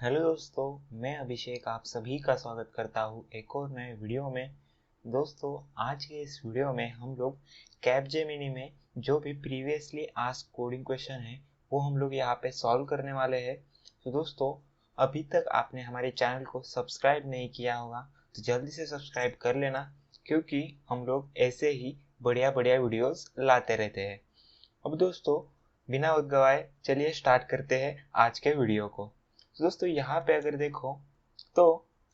Hello दोस्तों, मैं अभिषेक आप सभी का स्वागत करता हूँ एक और नए वीडियो में। दोस्तों, आज के इस वीडियो में हम लोग कैपजेमिनी में जो भी प्रीवियसली आस्क्ड कोडिंग क्वेश्चन है वो हम लोग यहाँ पे सॉल्व करने वाले हैं। तो दोस्तों, अभी तक आपने हमारे चैनल को सब्सक्राइब नहीं किया होगा तो जल्दी से सब्सक्राइब कर लेना, क्योंकि हम लोग ऐसे ही बढ़िया बढ़िया वीडियोस लाते रहते हैं। अब दोस्तों, बिना वक्त गवाए चलिए स्टार्ट करते हैं आज के वीडियो को। तो दोस्तों, यहाँ पे अगर देखो तो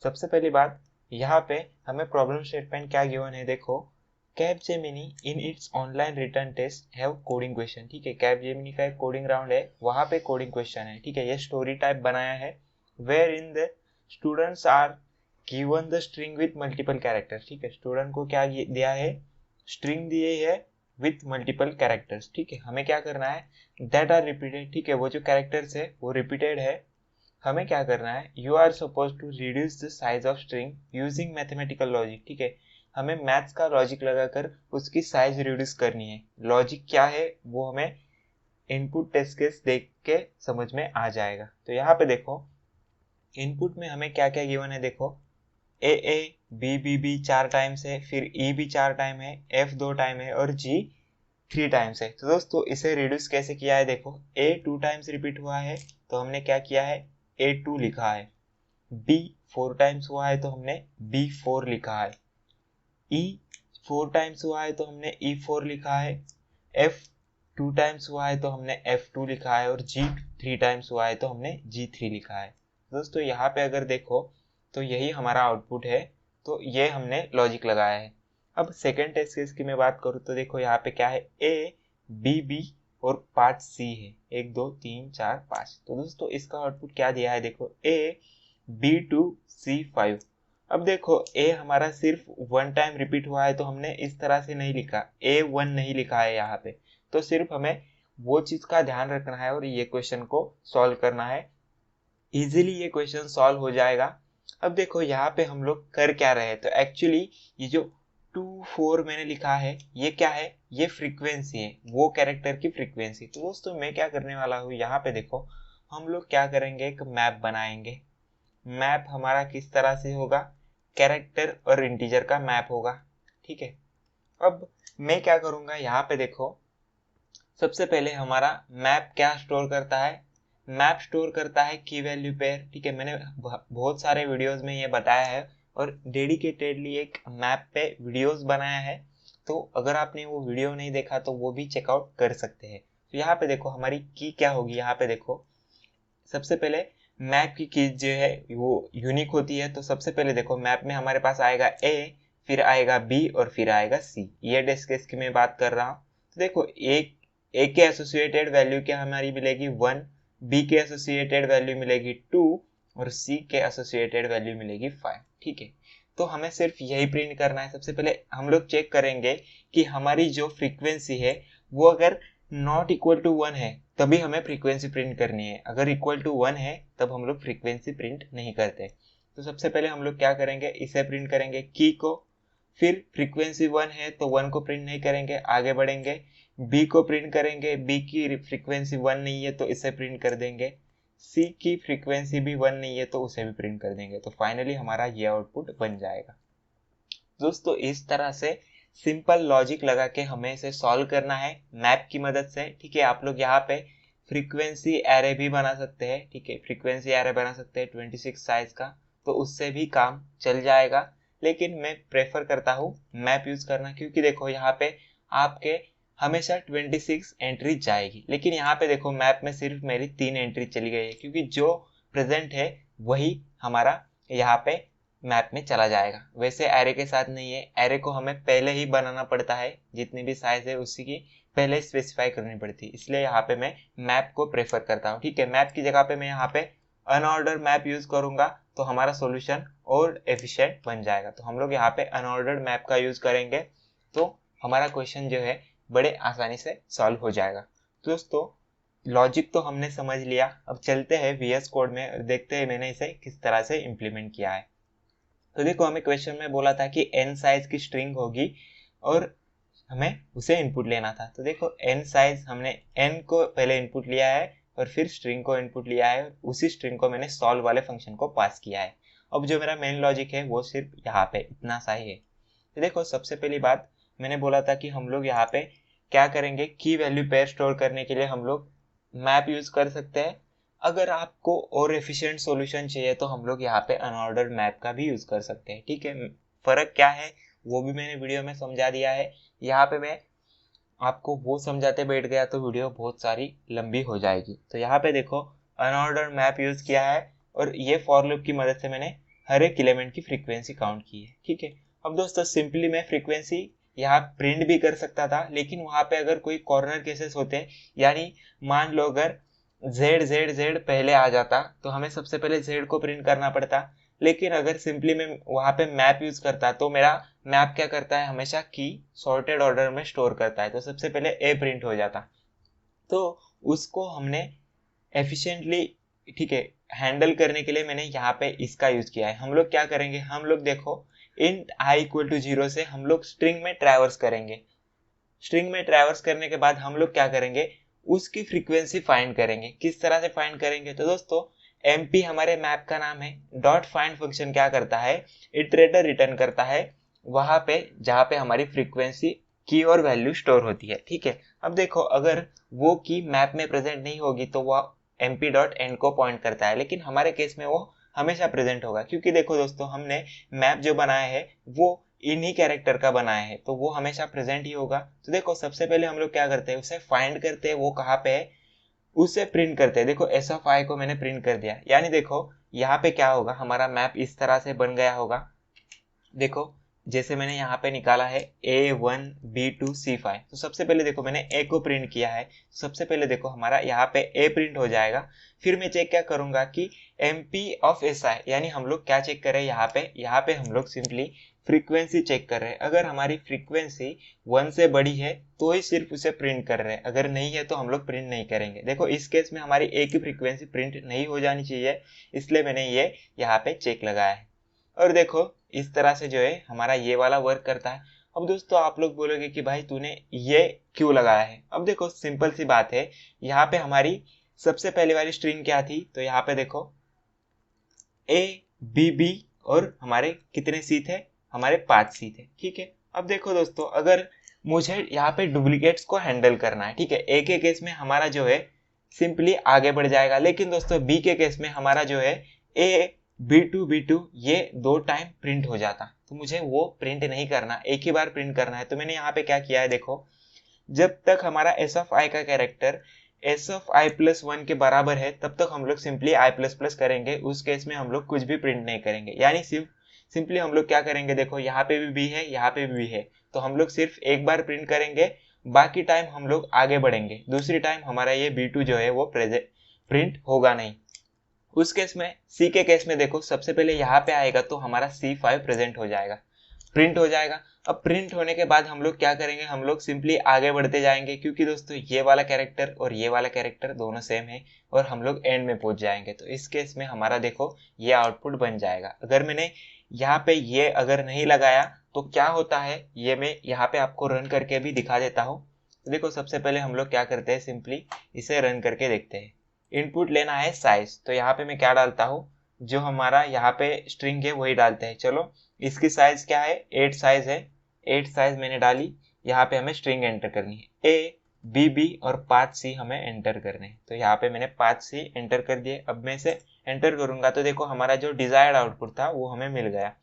सबसे पहली बात, यहाँ पे हमें प्रॉब्लम स्टेटमेंट क्या गिवन है। देखो, Capgemini in its online written test have coding question. ठीक है, कैपजेमिनी का एक कोडिंग राउंड है, वहाँ पे कोडिंग क्वेश्चन है। ठीक है, ये स्टोरी टाइप बनाया है where in the students are given the string with multiple characters. ठीक है, स्टूडेंट को क्या दिया है, स्ट्रिंग दिए है विथ मल्टीपल कैरेक्टर्स। ठीक है, हमें क्या करना है, दैट आर रिपीटेड। ठीक है, वो जो कैरेक्टर्स है वो रिपीटेड है। हमें क्या करना है, you are suppose to reduce the size of string using mathematical logic. ठीक है, हमें मैथ्स का लॉजिक लगाकर उसकी साइज रिड्यूस करनी है। लॉजिक क्या है वो हमें इनपुट टेस्ट केस देख के समझ में आ जाएगा। तो यहाँ पे देखो, इनपुट में हमें क्या क्या गिवन है। देखो, A B B B 4 times है, फिर ई भी 4 टाइम है, एफ 2 टाइम है और जी 3 टाइम्स है। तो दोस्तों, इसे रिड्यूस कैसे किया है। देखो, ए 2 टाइम्स रिपीट हुआ है तो हमने क्या किया है, A2 लिखा है। B 4 टाइम्स हुआ है तो हमने B4 लिखा है। E 4 टाइम्स हुआ है तो हमने E4 लिखा है। F 2 टाइम्स हुआ है तो हमने F2 लिखा है और G 3 टाइम्स हुआ है तो हमने G3 लिखा है। दोस्तों, यहाँ पे अगर देखो तो यही हमारा आउटपुट है। तो ये हमने लॉजिक लगाया है। अब सेकेंड टेस्ट केस की मैं बात करूँ तो देखो, यहाँ पे क्या है, A B B और 5 C है, 1 2 3 4 5। तो दोस्तों, इसका आउटपुट क्या दिया है। देखो, A B2 C5। अब देखो, A हमारा सिर्फ 1 टाइम रिपीट हुआ है तो हमने इस तरह से नहीं लिखा, A1 नहीं लिखा है यहाँ पे। तो सिर्फ हमें वो चीज का ध्यान रखना है और ये क्वेश्चन को सॉल्व करना है। इजीली ये क्वेश्चन सॉल्व हो जाएगा। अब देखो, यहाँ पे हम लोग कर क्या रहे हैं, तो एक्चुअली ये जो 2 4 मैंने लिखा है ये क्या है, ये फ्रीक्वेंसी है, वो कैरेक्टर की फ्रीक्वेंसी। तो दोस्तों, मैं क्या करने वाला हूँ, यहाँ पे देखो, हम लोग क्या करेंगे, एक मैप बनाएंगे। मैप हमारा किस तरह से होगा, कैरेक्टर और इंटीजर का मैप होगा। ठीक है, अब मैं क्या करूंगा, यहाँ पे देखो, सबसे पहले हमारा मैप क्या स्टोर करता है, मैप स्टोर करता है की वैल्यू पेयर। ठीक है, मैंने बहुत सारे वीडियोस में ये बताया है और डेडिकेटेडली एक मैप पे वीडियोस बनाया है। तो अगर आपने वो वीडियो नहीं देखा तो वो भी चेकआउट कर सकते हैं। तो यहाँ पे देखो, हमारी की क्या होगी, यहाँ पे देखो, सबसे पहले मैप की जो है वो यूनिक होती है। तो सबसे पहले देखो, मैप में हमारे पास आएगा ए, फिर आएगा बी और फिर आएगा सी। ये डेस्क केस की मैं बात कर रहा हूँ। तो देखो, ए के एसोसिएटेड वैल्यू क्या हमारी मिलेगी 1, बी के एसोसिएटेड वैल्यू मिलेगी 2 और सी के एसोसिएटेड वैल्यू मिलेगी 5। ठीक है, तो हमें सिर्फ यही प्रिंट करना है। सबसे पहले हम लोग चेक करेंगे कि हमारी जो फ्रीक्वेंसी है वो अगर नॉट इक्वल टू 1 है तभी हमें फ्रीक्वेंसी प्रिंट करनी है। अगर इक्वल टू 1 है तब हम लोग फ्रीक्वेंसी प्रिंट नहीं करते। तो सबसे पहले हम लोग क्या करेंगे, इसे प्रिंट करेंगे की को, फिर फ्रीक्वेंसी 1 है तो 1 को प्रिंट नहीं करेंगे, आगे बढ़ेंगे, बी को प्रिंट करेंगे, बी की फ्रीक्वेंसी 1 नहीं है तो इसे प्रिंट कर देंगे, सी की फ्रीक्वेंसी भी 1 नहीं है तो उसे भी प्रिंट कर देंगे। तो फाइनली हमारा ये आउटपुट बन जाएगा। दोस्तों, इस तरह से सिंपल लॉजिक लगा के हमें इसे सॉल्व करना है मैप की मदद से। ठीक है, आप लोग यहाँ पे फ्रीक्वेंसी एरे भी बना सकते हैं। ठीक है, फ्रीक्वेंसी एरे बना सकते हैं 26 साइज का, तो उससे भी काम चल जाएगा। लेकिन मैं प्रेफर करता हूँ मैप यूज करना, क्योंकि देखो यहाँ पे आपके हमेशा 26 एंट्री जाएगी। लेकिन यहाँ पे देखो, मैप में सिर्फ मेरी 3 एंट्री चली गई है, क्योंकि जो प्रेजेंट है वही हमारा यहाँ पे मैप में चला जाएगा। वैसे एरे के साथ नहीं है, एरे को हमें पहले ही बनाना पड़ता है, जितनी भी साइज है उसी की पहले स्पेसिफाई करनी पड़ती है। इसलिए यहाँ पे मैं मैप को प्रेफर करता हूँ। ठीक है, मैप की जगह पे मैं यहाँ पे अनऑर्डर मैप यूज करूंगा तो हमारा सॉल्यूशन और एफिशिएंट बन जाएगा। तो हम लोग यहाँ पे अनऑर्डर्ड मैप का यूज करेंगे तो हमारा क्वेश्चन जो है बड़े आसानी से सॉल्व हो जाएगा। दोस्तों, लॉजिक तो हमने समझ लिया, अब चलते हैं VS कोड में और देखते हैं मैंने इसे किस तरह से इम्प्लीमेंट किया है। तो देखो, हमें क्वेश्चन में बोला था कि n साइज की स्ट्रिंग होगी और हमें उसे इनपुट लेना था। तो देखो, n साइज, हमने n को पहले इनपुट लिया है और फिर स्ट्रिंग को इनपुट लिया है और उसी स्ट्रिंग को मैंने सॉल्व वाले फंक्शन को पास किया है। अब जो मेरा मेन लॉजिक है वो सिर्फ यहाँ पे इतना सा ही है। तो देखो सबसे पहली बात मैंने बोला था कि हम लोग यहाँ पे क्या करेंगे, की वैल्यू पेयर स्टोर करने के लिए हम लोग मैप यूज कर सकते हैं। अगर आपको और एफिशिएंट सॉल्यूशन चाहिए तो हम लोग यहाँ पे अनऑर्डर्ड मैप का भी यूज कर सकते हैं। ठीक है, फर्क क्या है वो भी मैंने वीडियो में समझा दिया है। यहाँ पे मैं आपको वो समझाते बैठ गया तो वीडियो बहुत सारी लंबी हो जाएगी। तो यहाँ पे देखो अनऑर्डर्ड मैप यूज किया है और ये फॉर लूप की मदद से मैंने हर एक एलिमेंट की फ्रीक्वेंसी काउंट की है। ठीक है, अब दोस्तों सिंपली मैं फ्रीक्वेंसी यहाँ प्रिंट भी कर सकता था, लेकिन वहां पे अगर कोई कॉर्नर केसेस होते हैं, यानी मान लो अगर जेड जेड जेड पहले आ जाता तो हमें सबसे पहले जेड को प्रिंट करना पड़ता। लेकिन अगर सिंपली मैं वहां पे मैप यूज करता तो मेरा मैप क्या करता है, हमेशा की सॉर्टेड ऑर्डर में स्टोर करता है, तो सबसे पहले ए प्रिंट हो जाता। तो उसको हमने एफिशिएंटली, ठीक है, हैंडल करने के लिए मैंने यहाँ पे इसका यूज किया है। हम लोग क्या करेंगे, हम लोग देखो इंट i इक्वल टू 0 से हम लोग स्ट्रिंग में ट्रैवर्स करेंगे। स्ट्रिंग में ट्रैवर्स करने के बाद हम लोग क्या करेंगे, उसकी फ्रीक्वेंसी फाइंड करेंगे। किस तरह से फाइंड करेंगे, तो दोस्तों mp हमारे मैप का नाम है। डॉट फाइंड फंक्शन क्या करता है, इटरेटर रिटर्न करता है वहां पे जहां पे हमारी फ्रीक्वेंसी की और वैल्यू स्टोर होती है। ठीक है, अब देखो अगर वो की मैप में प्रेजेंट नहीं होगी तो वह mp डॉट एंड को पॉइंट करता है, लेकिन हमारे केस में वो हमेशा प्रेजेंट होगा, क्योंकि देखो दोस्तों हमने मैप जो बनाया है वो इन्हीं कैरेक्टर का बनाया है, तो वो हमेशा प्रेजेंट ही होगा। तो देखो सबसे पहले हम लोग क्या करते हैं, उसे फाइंड करते हैं वो कहाँ पे है, उसे प्रिंट करते हैं। देखो एस ऑफ आई को मैंने प्रिंट कर दिया, यानी देखो यहाँ पे क्या होगा, हमारा मैप इस तरह से बन गया होगा। देखो जैसे मैंने यहाँ पे निकाला है A1 B2 C5, तो सबसे पहले देखो मैंने A को प्रिंट किया है, सबसे पहले देखो हमारा यहाँ पे A प्रिंट हो जाएगा। फिर मैं चेक क्या करूंगा कि MP ऑफ SI, यानी हम लोग क्या चेक कर रहे हैं यहाँ पे हम लोग सिंपली फ्रीक्वेंसी चेक कर रहे हैं। अगर हमारी फ्रीक्वेंसी 1 से बड़ी है तो ही सिर्फ उसे प्रिंट कर रहे हैं, अगर नहीं है तो हम लोग प्रिंट नहीं करेंगे। देखो इस केस में हमारी A की फ्रीक्वेंसी प्रिंट नहीं हो जानी चाहिए, इसलिए मैंने ये यहाँ पे चेक लगाया है। और देखो इस तरह से जो है हमारा ये वाला वर्क करता है। अब दोस्तों आप लोग बोलोगे कि भाई तूने ये क्यों लगाया है, अब देखो सिंपल सी बात है, यहाँ पे हमारी सबसे पहले वाली स्ट्रिंग क्या थी, तो यहाँ पे देखो A B B और हमारे कितने सी थे, हमारे 5 सी थे। ठीक है, अब देखो दोस्तों अगर मुझे यहाँ पे डुप्लीकेट्स को हैंडल करना है, ठीक है, A के केस में हमारा जो है सिंपली आगे बढ़ जाएगा, लेकिन दोस्तों B के केस में हमारा जो है A B2 ये 2 टाइम प्रिंट हो जाता, तो मुझे वो प्रिंट नहीं करना, एक ही बार प्रिंट करना है। तो मैंने यहाँ पे क्या किया है, देखो जब तक हमारा एस ऑफ आई का character S of I plus 1 के बराबर है तब तक हम लोग सिंपली आई प्लस प्लस करेंगे, उस केस में हम लोग कुछ भी प्रिंट नहीं करेंगे। यानी सिंपली हम लोग क्या करेंगे, देखो यहाँ पे भी है यहाँ पे भी है, तो हम लोग सिर्फ एक बार प्रिंट करेंगे, बाकी टाइम हम लोग आगे बढ़ेंगे, दूसरी टाइम हमारा ये B2 जो है वो प्रिंट होगा नहीं। उस केस में सी के केस में देखो सबसे पहले यहाँ पे आएगा तो हमारा C5 प्रेजेंट हो जाएगा, प्रिंट हो जाएगा। अब प्रिंट होने के बाद हम लोग क्या करेंगे, हम लोग सिंपली आगे बढ़ते जाएंगे, क्योंकि दोस्तों ये वाला कैरेक्टर और ये वाला कैरेक्टर दोनों सेम है और हम लोग एंड में पहुंच जाएंगे। तो इस केस में हमारा देखो ये आउटपुट बन जाएगा। अगर मैंने यहाँ पे ये अगर नहीं लगाया तो क्या होता है, ये मैं यहाँ पे आपको रन करके भी दिखा देता हूँ। तो देखो सबसे पहले हम लोग क्या करते हैं, सिंपली इसे रन करके देखते हैं। इनपुट लेना है साइज, तो यहाँ पे मैं क्या डालता हूँ, जो हमारा यहाँ पे स्ट्रिंग है वही डालते हैं। चलो इसकी साइज क्या है, 8 साइज है, 8 साइज मैंने डाली। यहाँ पे हमें स्ट्रिंग एंटर करनी है, A B B और 5 C हमें एंटर करने हैं, तो यहाँ पे मैंने 5 C एंटर कर दिए। अब मैं इसे एंटर करूंगा तो देखो हमारा जो डिजायर्ड आउटपुट था वो हमें मिल गया।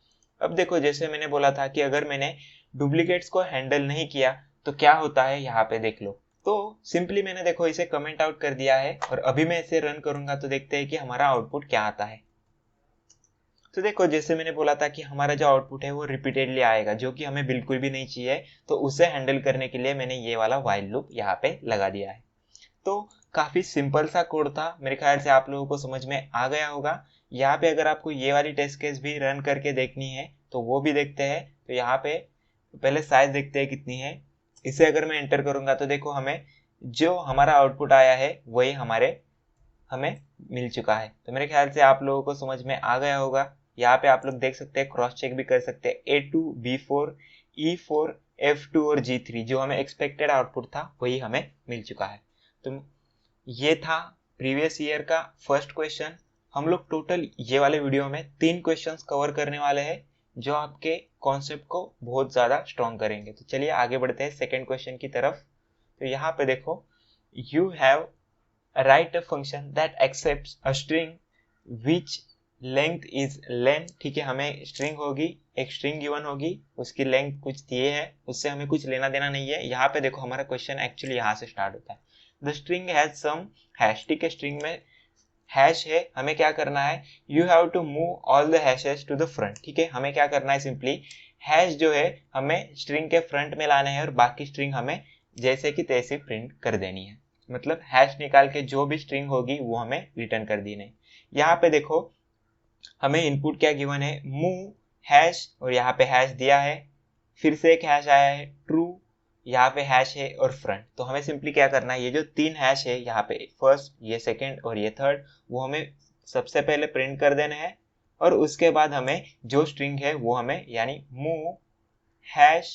अब देखो जैसे मैंने बोला था कि अगर मैंने डुप्लीकेट्स को हैंडल नहीं किया तो क्या होता है, यहाँ पे देख लो। तो सिंपली मैंने देखो इसे कमेंट आउट कर दिया है और अभी मैं इसे रन करूंगा तो देखते हैं कि हमारा आउटपुट क्या आता है। तो देखो जैसे मैंने बोला था कि हमारा जो आउटपुट है वो रिपीटेडली आएगा, जो कि हमें बिल्कुल भी नहीं चाहिए, तो उसे हैंडल करने के लिए मैंने ये वाला व्हाइल लूप यहाँ पे लगा दिया है। तो काफी सिंपल सा कोड था, मेरे ख्याल से आप लोगों को समझ में आ गया होगा। यहाँ पे अगर आपको ये वाली टेस्ट केस भी रन करके देखनी है तो वो भी देखते हैं। तो यहाँ पे पहले साइज देखते हैं कितनी है, इसे अगर मैं एंटर करूंगा तो देखो हमें जो हमारा आउटपुट आया है वही हमें मिल चुका है। तो मेरे ख्याल से आप लोगों को समझ में आ गया होगा। यहाँ पे आप लोग देख सकते हैं, क्रॉस चेक भी कर सकते हैं, A2 B4 E4 F2 और G3 जो हमें एक्सपेक्टेड आउटपुट था वही हमें मिल चुका है। तो ये था प्रीवियस ईयर का फर्स्ट क्वेश्चन। हम लोग टोटल ये वाले वीडियो में 3 क्वेश्चंस कवर करने वाले हैं जो आपके कॉन्सेप्ट को बहुत ज़्यादा स्ट्रॉन्ग करेंगे। तो चलिए आगे बढ़ते हैं सेकेंड क्वेश्चन की तरफ। तो यहाँ पे देखो, you have write a function that accepts a string which length is len. ठीक है, हमें स्ट्रिंग होगी, एक स्ट्रिंग गिवन होगी, उसकी लेंथ कुछ दिए है, उससे हमें कुछ लेना देना नहीं है। यहाँ पे देखो हमारा क्वेश्चन एक्चुअली यहाँ से स्टार्ट होता है। The string has some hash. ठीक है, स्ट्रिंग में हैश है, हमें क्या करना है, you have to move all the hashes to the front. ठीक है, हमें क्या करना है, सिंपली हैश जो है हमें स्ट्रिंग के फ्रंट में लाने हैं और बाकी स्ट्रिंग हमें जैसे कि तैसे प्रिंट कर देनी है। मतलब हैश निकाल के जो भी स्ट्रिंग होगी वो हमें रिटर्न कर देनी है। यहाँ पे देखो हमें इनपुट क्या गिवन है, मूव हैश, और यहाँ पे हैश दिया है, फिर से एक हैश आया है ट्रू, यहाँ पे हैश है और फ्रंट। तो हमें सिंपली क्या करना है, ये जो 3 हैश है यहाँ पे फर्स्ट, ये सेकंड और ये थर्ड, वो हमें सबसे पहले प्रिंट कर देने हैं और उसके बाद हमें जो स्ट्रिंग है वो हमें यानी मूव हैश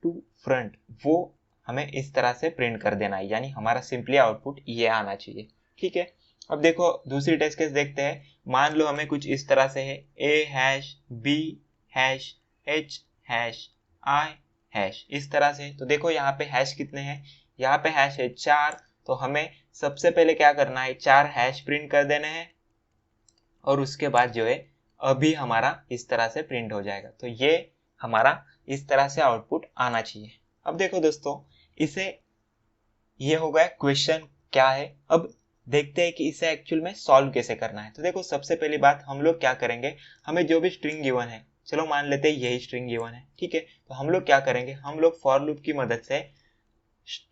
टू फ्रंट वो हमें इस तरह से प्रिंट कर देना है, यानी हमारा सिंपली आउटपुट ये आना चाहिए। ठीक है, अब देखो दूसरी टेस्ट केस देखते हैं। मान लो हमें कुछ इस तरह से है, A hash B hash H hash I hash, इस तरह से। तो देखो यहाँ पे हैश कितने हैं, यहाँ पे हैश है 4। तो हमें सबसे पहले क्या करना है, 4 हैश प्रिंट कर देने हैं और उसके बाद जो है अभी हमारा इस तरह से प्रिंट हो जाएगा। तो ये हमारा इस तरह से आउटपुट आना चाहिए। अब देखो दोस्तों, इसे ये हो गया क्वेश्चन क्या है। अब देखते हैं कि इसे एक्चुअल में सॉल्व कैसे करना है। तो देखो सबसे पहली बात हम लोग क्या करेंगे, हमें जो भी स्ट्रिंग गिवन है, चलो मान लेते हैं यही स्ट्रिंग गिवन है। ठीक है, तो हम लोग क्या करेंगे, हम लोग फॉर लूप की मदद से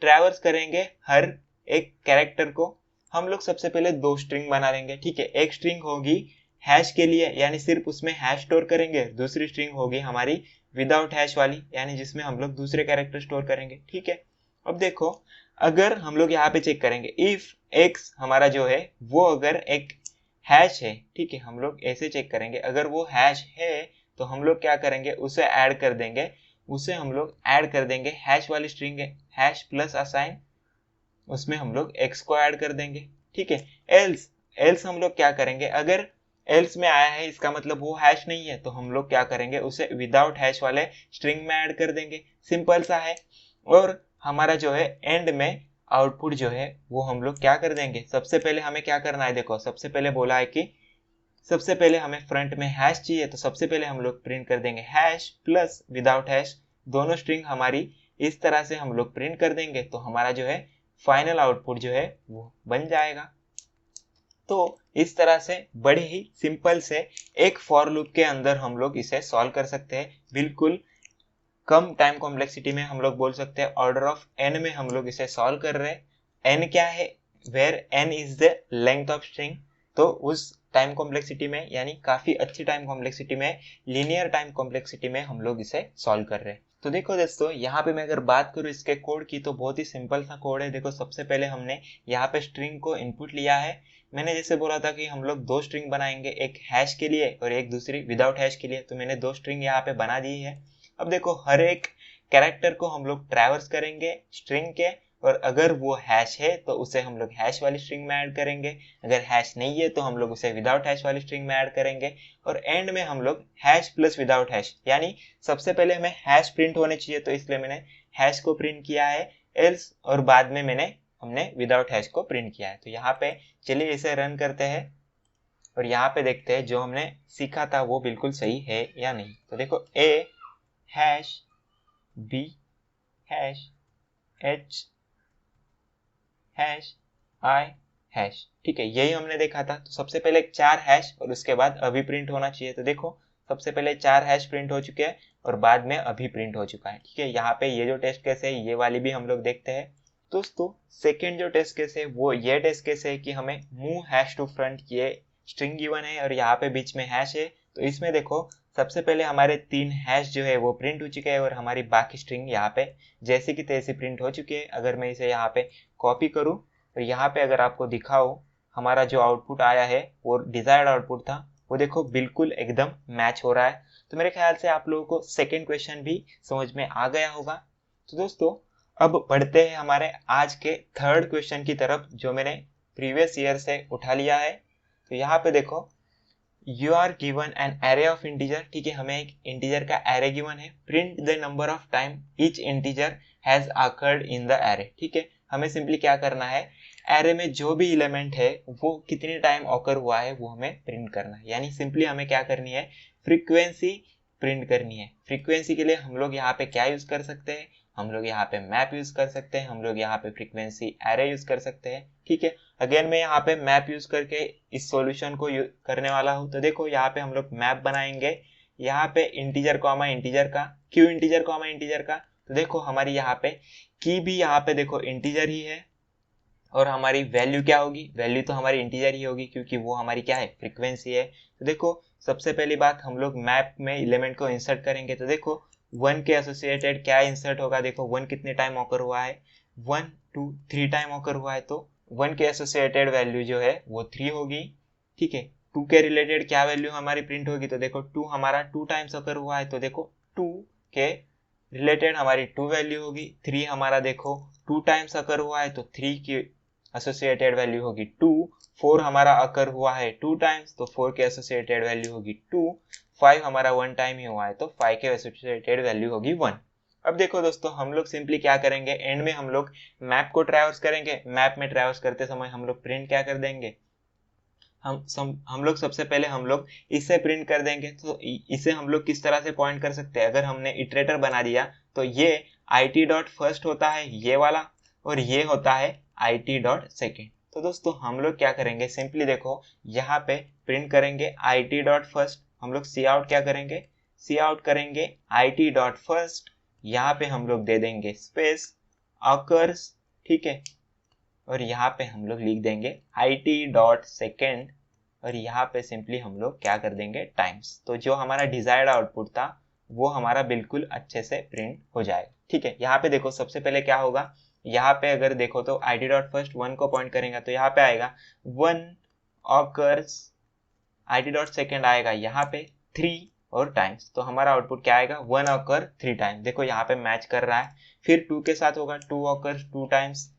ट्रैवर्स करेंगे हर एक कैरेक्टर को। हम लोग सबसे पहले 2 स्ट्रिंग बना लेंगे। ठीक है, एक स्ट्रिंग होगी हैश के लिए, यानी सिर्फ उसमें हैश स्टोर करेंगे। दूसरी स्ट्रिंग होगी हमारी विदाउट हैश वाली, यानी जिसमें हम लोग दूसरे कैरेक्टर स्टोर करेंगे। ठीक है, अब देखो अगर हम लोग यहाँ पे चेक करेंगे, इफ एक्स हमारा जो है वो अगर एक हैश है, ठीक है, हम लोग ऐसे चेक करेंगे, अगर वो हैश है तो हम लोग क्या करेंगे, उसे ऐड कर देंगे, उसे हम लोग ऐड कर देंगे हैश वाली स्ट्रिंग है, हैश प्लस असाइन, उसमें हम लोग एक्स को ऐड कर देंगे। ठीक है, एल्स हम लोग क्या करेंगे, अगर एल्स में आया है इसका मतलब वो हैश नहीं है, तो हम लोग क्या करेंगे, उसे विदाउट हैश वाले स्ट्रिंग में ऐड कर देंगे। सिंपल सा है। और हमारा जो है एंड में आउटपुट जो है वो हम लोग क्या कर देंगे, सबसे पहले हमें क्या करना है, देखो सबसे पहले बोला है कि सबसे पहले हमें फ्रंट में हैश चाहिए, तो सबसे पहले हम लोग प्रिंट कर देंगे हैश प्लस विदाउट हैश, दोनों स्ट्रिंग हमारी इस तरह से हम लोग प्रिंट कर देंगे। तो हमारा जो है फाइनल आउटपुट जो है वो बन जाएगा। तो इस तरह से बड़े ही सिंपल से एक फॉर लूप के अंदर हम लोग इसे सॉल्व कर सकते हैं। बिल्कुल कम टाइम कॉम्प्लेक्सिटी में, हम लोग बोल सकते हैं ऑर्डर ऑफ एन में हम लोग इसे सॉल्व कर रहे हैं। एन क्या है, where N is the length of string. तो उस टाइम कॉम्प्लेक्सिटी में, यानी काफी अच्छी टाइम कॉम्प्लेक्सिटी में, लीनियर टाइम कॉम्प्लेक्सिटी में हम लोग इसे सॉल्व कर रहे हैं। तो देखो दोस्तों, यहाँ पे मैं अगर बात करूँ इसके कोड की, तो बहुत ही सिंपल सा कोड है। देखो सबसे पहले हमने यहाँ पे स्ट्रिंग को इनपुट लिया है। मैंने जैसे बोला था कि हम लोग 2 स्ट्रिंग बनाएंगे, एक हैश के लिए और एक दूसरी विदाउट हैश के लिए, तो मैंने 2 स्ट्रिंग यहाँ पे बना दी है। अब देखो हर एक कैरेक्टर को हम लोग ट्रैवर्स करेंगे स्ट्रिंग के, और अगर वो हैश है तो उसे हम लोग हैश वाली स्ट्रिंग में ऐड करेंगे, अगर हैश नहीं है तो हम लोग उसे विदाउट हैश वाली स्ट्रिंग में ऐड करेंगे, और एंड में हम लोग हैश प्लस विदाउट हैश, यानी सबसे पहले हमें हैश प्रिंट होने चाहिए, तो इसलिए मैंने हैश को प्रिंट किया है एल्स, और बाद में हमने विदाउट हैश को प्रिंट किया है। तो यहाँ पे चलिए इसे रन करते हैं और यहाँ पे देखते हैं जो हमने सीखा था वो बिल्कुल सही है या नहीं। तो देखो A hash B hash H hash I hash, ठीक है, यही हमने देखा था। तो सबसे पहले 4 हैश और उसके बाद अभी प्रिंट होना चाहिए। तो देखो सबसे पहले 4 हैश प्रिंट हो चुके हैं और बाद में अभी प्रिंट हो चुका है। ठीक है, यहाँ पे ये जो टेस्ट केस है ये वाली भी हम लोग देखते हैं। दोस्तों सेकेंड जो टेस्ट केस है वो ये टेस्ट केस है कि हमें मूव हैश टू फ्रंट, ये स्ट्रिंग गिवन है और यहाँ पे बीच में हैश है। तो इसमें देखो सबसे पहले हमारे 3 हैश जो है वो प्रिंट हो चुके हैं और हमारी बाकी स्ट्रिंग यहाँ पे जैसे कि तैसे प्रिंट हो चुकी है। अगर मैं इसे यहाँ पे कॉपी करूँ तो यहाँ पे अगर आपको दिखाओ हमारा जो आउटपुट आया है वो डिजायर्ड आउटपुट था, वो देखो बिल्कुल एकदम मैच हो रहा है। तो मेरे ख्याल से आप लोगों को सेकेंड क्वेश्चन भी समझ में आ गया होगा। तो दोस्तों अब बढ़ते हैं हमारे आज के थर्ड क्वेश्चन की तरफ, जो मैंने प्रीवियस ईयर से उठा लिया है। तो यहाँ पे देखो you are given an array of integer, ठीक है, हमें एक इंटीजर का एरे गिवन है। Print the number of time each integer has occurred in the array, ठीक है, हमें सिंपली क्या करना है, एरे में जो भी एलिमेंट है वो कितने टाइम ऑकर हुआ है वो हमें प्रिंट करना है। यानी सिंपली हमें क्या करनी है, फ्रीक्वेंसी प्रिंट करनी है। फ्रीक्वेंसी के लिए हम लोग यहाँ पे क्या यूज कर सकते हैं, हम लोग यहाँ पे मैप यूज कर सकते हैं, हम लोग यहाँ पे फ्रीक्वेंसी एरे यूज कर सकते हैं, ठीक है। अगेन मैं यहाँ पे मैप यूज करके इस सॉल्यूशन को करने वाला हूँ। तो देखो यहाँ पे हम लोग मैप बनाएंगे, यहाँ पे इंटीजर कॉमा इंटीजर का, क्यों इंटीजर कॉमा इंटीजर का, तो देखो हमारी यहाँ पे की भी यहाँ पे देखो इंटीजर ही है, और हमारी वैल्यू क्या होगी, वैल्यू तो हमारी इंटीजर ही होगी क्योंकि वो हमारी क्या है, फ्रीक्वेंसी है। तो देखो सबसे पहली बात हम लोग मैप में एलिमेंट को इंसर्ट करेंगे। तो देखो 1 के एसोसिएटेड क्या इंसर्ट होगा, देखो 1 कितने टाइम ऑकर हुआ है, 1 2 3 टाइम ऑकर हुआ है, तो 1 के एसोसिएटेड वैल्यू जो है वो 3 होगी, ठीक है। 2 के रिलेटेड क्या वैल्यू हमारी प्रिंट होगी, तो देखो 2 हमारा 2 टाइम्स ऑकर हुआ है, तो देखो 2 के रिलेटेड हमारी 2 वैल्यू होगी। 3 हमारा देखो 2 टाइम्स ऑकर हुआ है, तो 3 की एसोसिएटेड वैल्यू होगी 2। 4 हमारा अकर हुआ है 2 टाइम्स, तो 4 के एसोसिएटेड वैल्यू होगी 2। 5 हमारा 1 टाइम ही हुआ है, तो 5 के एसोसिएटेड वैल्यू होगी 1। अब देखो दोस्तों हम लोग सिंपली क्या करेंगे, एंड में हम लोग मैप को ट्रैवर्स करेंगे। मैप में ट्रैवर्स करते समय हम लोग प्रिंट क्या कर देंगे, हम लोग सबसे पहले हम लोग इसे प्रिंट कर देंगे। तो इसे हम लोग किस तरह से पॉइंट कर सकते हैं, अगर हमने इटरेटर बना दिया तो ये it.first होता है ये वाला, और ये होता है it.second। तो दोस्तों हम लोग क्या करेंगे, सिंपली देखो यहाँ पे प्रिंट करेंगे it.first, हम लोग सी आउट क्या करेंगे, सी आउट करेंगे it.first, यहाँ पे हम लोग दे देंगे स्पेस occurs, ठीक है, और यहाँ पे हम लोग लिख देंगे it.second, और यहाँ पे सिंपली हम लोग क्या कर देंगे टाइम्स। तो जो हमारा डिजायर्ड आउटपुट था वो हमारा बिल्कुल अच्छे से प्रिंट हो जाएगा, ठीक है। यहाँ पे देखो सबसे पहले क्या होगा, यहाँ पे अगर देखो तो it.first 1 को पॉइंट करेंगे तो यहाँ पे आएगा 1 occurs, it.second आएगा यहाँ पे 3 और टाइम्स, तो हमारा आउटपुट क्या आएगा 1 occur 3 टाइम्स। देखो यहाँ पे मैच कर रहा है। फिर 2 के साथ होगा 2 occurs 2 times,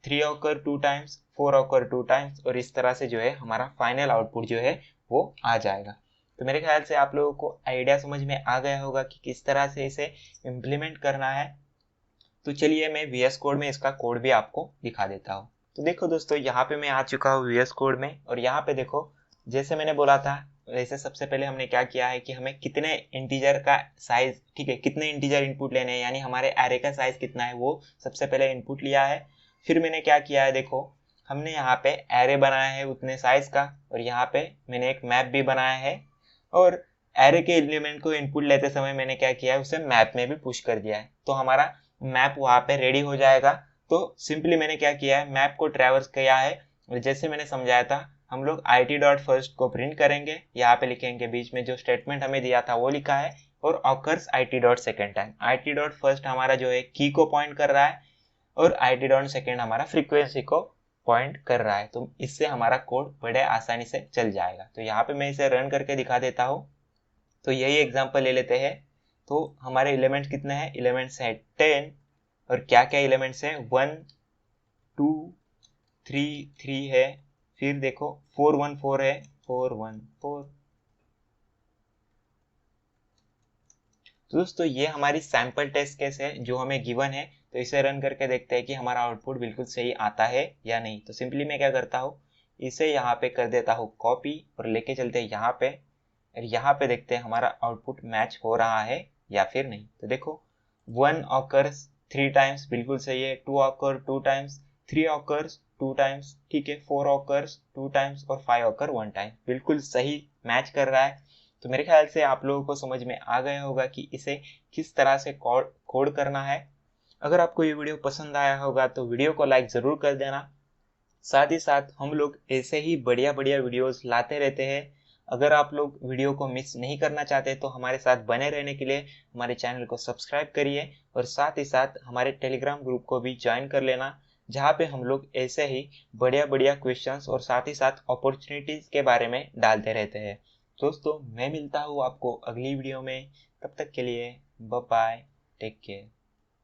3 occur 2 times, 4 occur 2 times, और इस तरह से जो है हमारा फाइनल आउटपुट जो है वो आ जाएगा। तो मेरे ख्याल से आप लोगों को आइडिया समझ में आ गया होगा कि किस तरह से इसे इम्प्लीमेंट करना है। तो चलिए मैं VS कोड में इसका कोड भी आपको दिखा देता हूँ। तो देखो दोस्तों यहाँ पे मैं आ चुका हूँ VS कोड में, और यहाँ पे देखो जैसे मैंने बोला था वैसे सबसे पहले हमने क्या किया है कि हमें कितने इंटीजर का साइज, ठीक है, कितने इंटीजर इनपुट लेने हैं, यानी हमारे एरे का साइज कितना है वो सबसे पहले इनपुट लिया है। फिर मैंने क्या किया है, देखो हमने यहाँ पे एरे बनाया है उतने साइज का, और यहाँ पे मैंने एक मैप भी बनाया है, और एरे के एलिमेंट को इनपुट लेते समय मैंने क्या किया है उसे मैप में भी पुश कर दिया है, तो हमारा मैप वहाँ पे रेडी हो जाएगा। तो सिंपली मैंने क्या किया है, मैप को ट्रैवर्स किया है, और जैसे मैंने समझाया था हम लोग it.first को प्रिंट करेंगे, यहाँ पे लिखेंगे बीच में जो स्टेटमेंट हमें दिया था वो लिखा है, और occurs it.second टाइम। it.first हमारा जो है की को पॉइंट कर रहा है, और it.second हमारा फ्रीक्वेंसी को पॉइंट कर रहा है। तो इससे हमारा कोड बड़े आसानी से चल जाएगा। तो यहाँ पे मैं इसे रन करके दिखा देता हूँ। तो यही एग्जांपल ले लेते हैं। तो हमारे एलिमेंट्स कितने हैं, एलिमेंट्स है 10, और क्या क्या एलिमेंट्स है 1 2 3 3 है, फिर देखो 4 1 4 है, 4 1 4। तो दोस्तों ये हमारी सैंपल टेस्ट केस है जो हमें गिवन है। तो इसे रन करके देखते हैं कि हमारा आउटपुट बिल्कुल सही आता है या नहीं। तो सिंपली मैं क्या करता हूँ, इसे यहाँ पे कर देता हूँ कॉपी, और लेके चलते हैं यहाँ पे, और यहाँ पे देखते हैं हमारा आउटपुट मैच हो रहा है या फिर नहीं। तो देखो 1 occurs 3 टाइम्स बिल्कुल सही है, 2 occur 2 टाइम्स, 3 occurs 2 टाइम्स, ठीक है, 4 occurs 2 टाइम्स, और 5 occur 1 टाइम, बिल्कुल सही मैच कर रहा है। तो मेरे ख्याल से आप लोगों को समझ में आ गया होगा कि इसे किस तरह से कोड करना है। अगर आपको ये वीडियो पसंद आया होगा तो वीडियो को लाइक ज़रूर कर देना। साथ ही साथ हम लोग ऐसे ही बढ़िया बढ़िया वीडियोस लाते रहते हैं। अगर आप लोग वीडियो को मिस नहीं करना चाहते तो हमारे साथ बने रहने के लिए हमारे चैनल को सब्सक्राइब करिए, और साथ ही साथ हमारे टेलीग्राम ग्रुप को भी ज्वाइन कर लेना, जहाँ पे हम लोग ऐसे ही बढ़िया बढ़िया क्वेश्चंस और साथ ही साथ अपॉर्चुनिटीज़ के बारे में डालते रहते हैं। दोस्तों मैं मिलता हूँ आपको अगली वीडियो में, तब तक के लिए बाय बाय, टेक केयर।